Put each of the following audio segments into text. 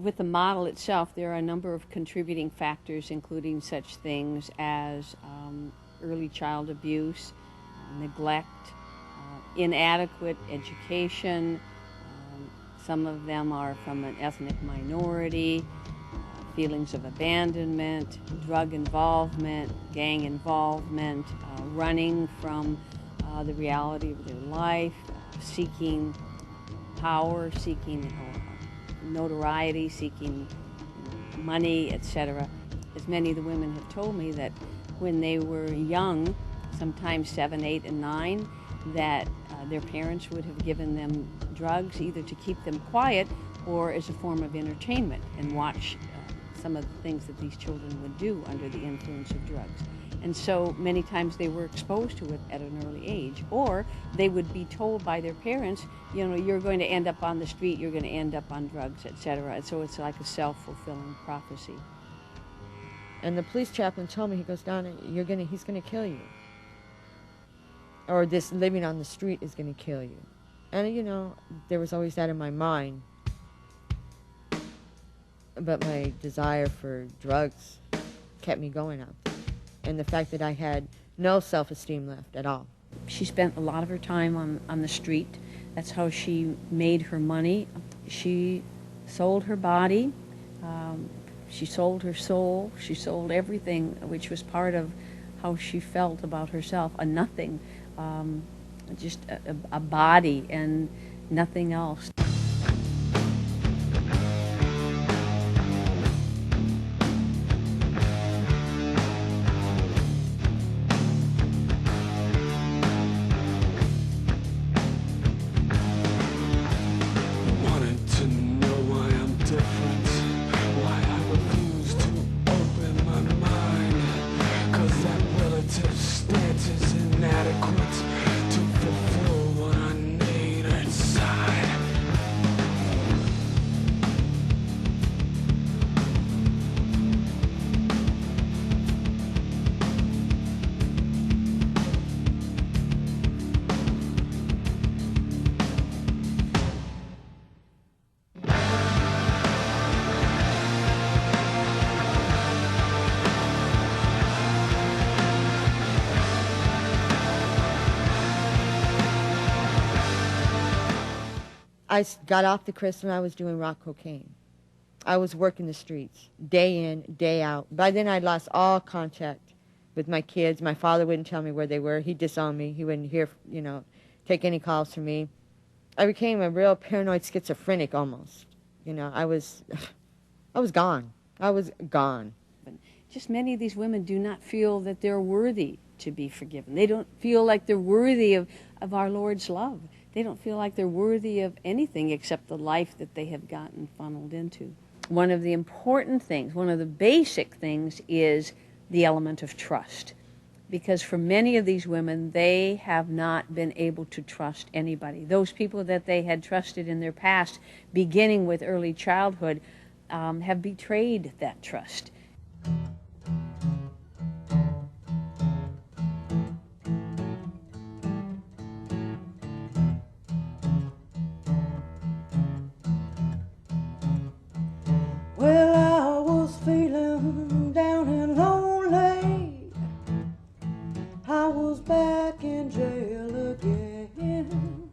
with the model itself, there are a number of contributing factors, including such things as early child abuse, neglect, inadequate education. Some of them are from an ethnic minority, feelings of abandonment, drug involvement, gang involvement, running from the reality of their life, seeking power, seeking notoriety, seeking money, etc. As many of the women have told me that when they were young, sometimes 7, 8, and 9, that their parents would have given them drugs either to keep them quiet or as a form of entertainment, and watch some of the things that these children would do under the influence of drugs. And so many times they were exposed to it at an early age, or they would be told by their parents, you know, you're going to end up on the street, you're going to end up on drugs, etc. And so it's like a self-fulfilling prophecy. And the police chaplain told me, he goes, Donna, he's going to kill you. Or this living on the street is going to kill you. And, you know, there was always that in my mind. But my desire for drugs kept me going out there. And the fact that I had no self-esteem left at all. She spent a lot of her time on the street. That's how she made her money. She sold her body. She sold her soul. She sold everything, which was part of how she felt about herself. A nothing, just a body and nothing else. I got off the crystal and I was doing rock cocaine. I was working the streets, day in, day out. By then I'd lost all contact with my kids. My father wouldn't tell me where they were. He'd disown me. He wouldn't hear, you know, take any calls from me. I became a real paranoid schizophrenic almost. You know, I was gone. I was gone. Just many of these women do not feel that they're worthy to be forgiven. They don't feel like they're worthy of our Lord's love. They don't feel like they're worthy of anything except the life that they have gotten funneled into. One of the important things, one of the basic things, is the element of trust. Because for many of these women, they have not been able to trust anybody. Those people that they had trusted in their past, beginning with early childhood, have betrayed that trust. Well, I was feeling down and lonely. I was back in jail again.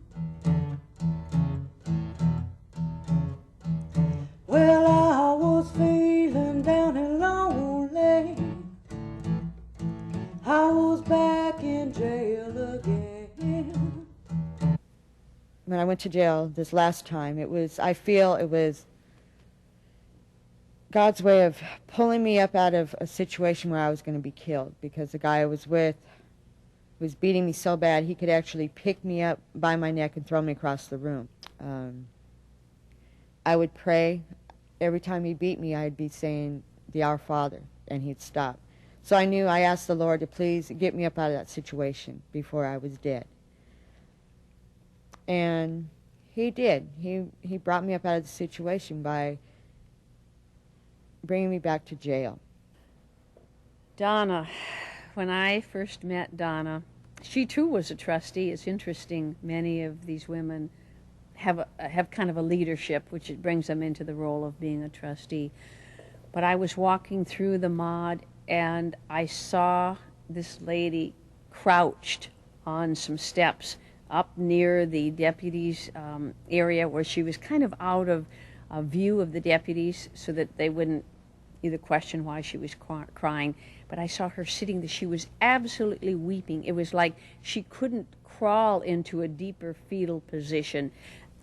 Well, I was feeling down and lonely. I was back in jail again. When I went to jail this last time, I feel it was God's way of pulling me up out of a situation where I was going to be killed, because the guy I was with was beating me so bad he could actually pick me up by my neck and throw me across the room. I would pray. Every time he beat me, I'd be saying the Our Father, and he'd stop. So I asked the Lord to please get me up out of that situation before I was dead. And he did. He brought me up out of the situation by bringing me back to jail. Donna, when I first met Donna, she too was a trustee. It's interesting, many of these women have kind of a leadership, which it brings them into the role of being a trustee. But I was walking through the mod, and I saw this lady crouched on some steps up near the deputies' area, where she was kind of out of view of the deputies, so that they wouldn't either question why she was crying. But I saw her sitting there. She was absolutely weeping. It was like she couldn't crawl into a deeper fetal position,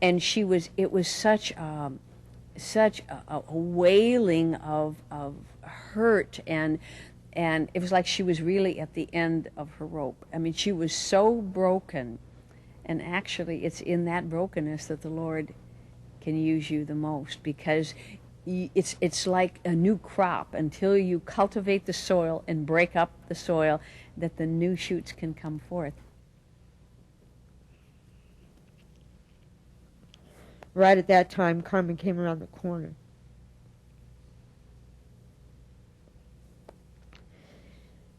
and it was such a wailing of hurt, and it was like she was really at the end of her rope. I mean, she was so broken, and actually it's in that brokenness that the Lord can use you the most, because it's like a new crop. Until you cultivate the soil and break up the soil, that the new shoots can come forth. Right at that time, Carmen came around the corner.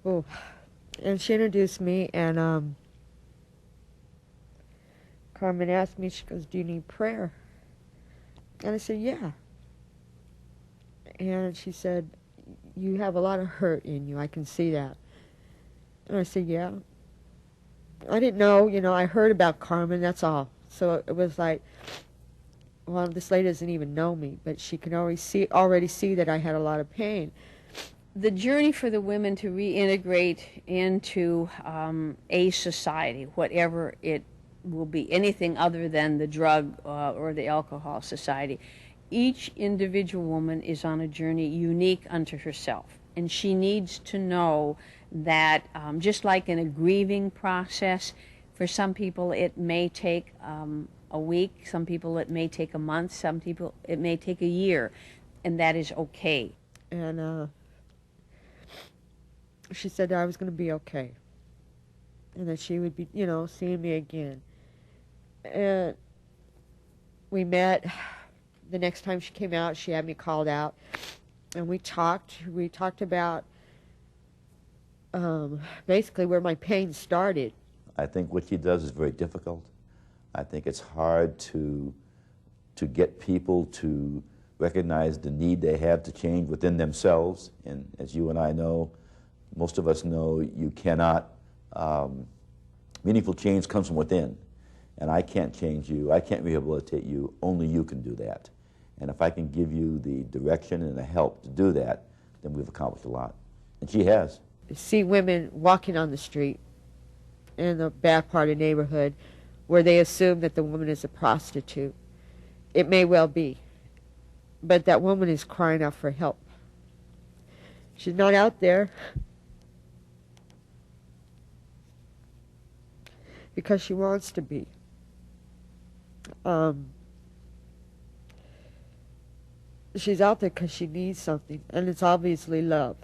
Oh, and she introduced me, and Carmen asked me, she goes, "Do you need prayer?" And I said, "Yeah." And she said, "You have a lot of hurt in you. I can see that." And I said, "Yeah." I didn't know, I heard about Carmen, that's all. So it was like, well, this lady doesn't even know me, but she can already see that I had a lot of pain. The journey for the women to reintegrate into a society, whatever it will be, anything other than the drug or the alcohol society, each individual woman is on a journey unique unto herself. And she needs to know that just like in a grieving process, for some people it may take a week, some people it may take a month, some people it may take a year, and that is okay. And she said that I was going to be okay, and that she would be, seeing me again. And we met. The next time she came out, she had me called out, and we talked. We talked about basically where my pain started. I think what she does is very difficult. I think it's hard to get people to recognize the need they have to change within themselves. And as you and I know, most of us know, you cannot, meaningful change comes from within. And I can't change you, I can't rehabilitate you, only you can do that. And if I can give you the direction and the help to do that, then we've accomplished a lot. And she has. See women walking on the street in the bad part of the neighborhood where they assume that the woman is a prostitute. It may well be, but that woman is crying out for help. She's not out there because she wants to be. She's out there because she needs something, and it's obviously love.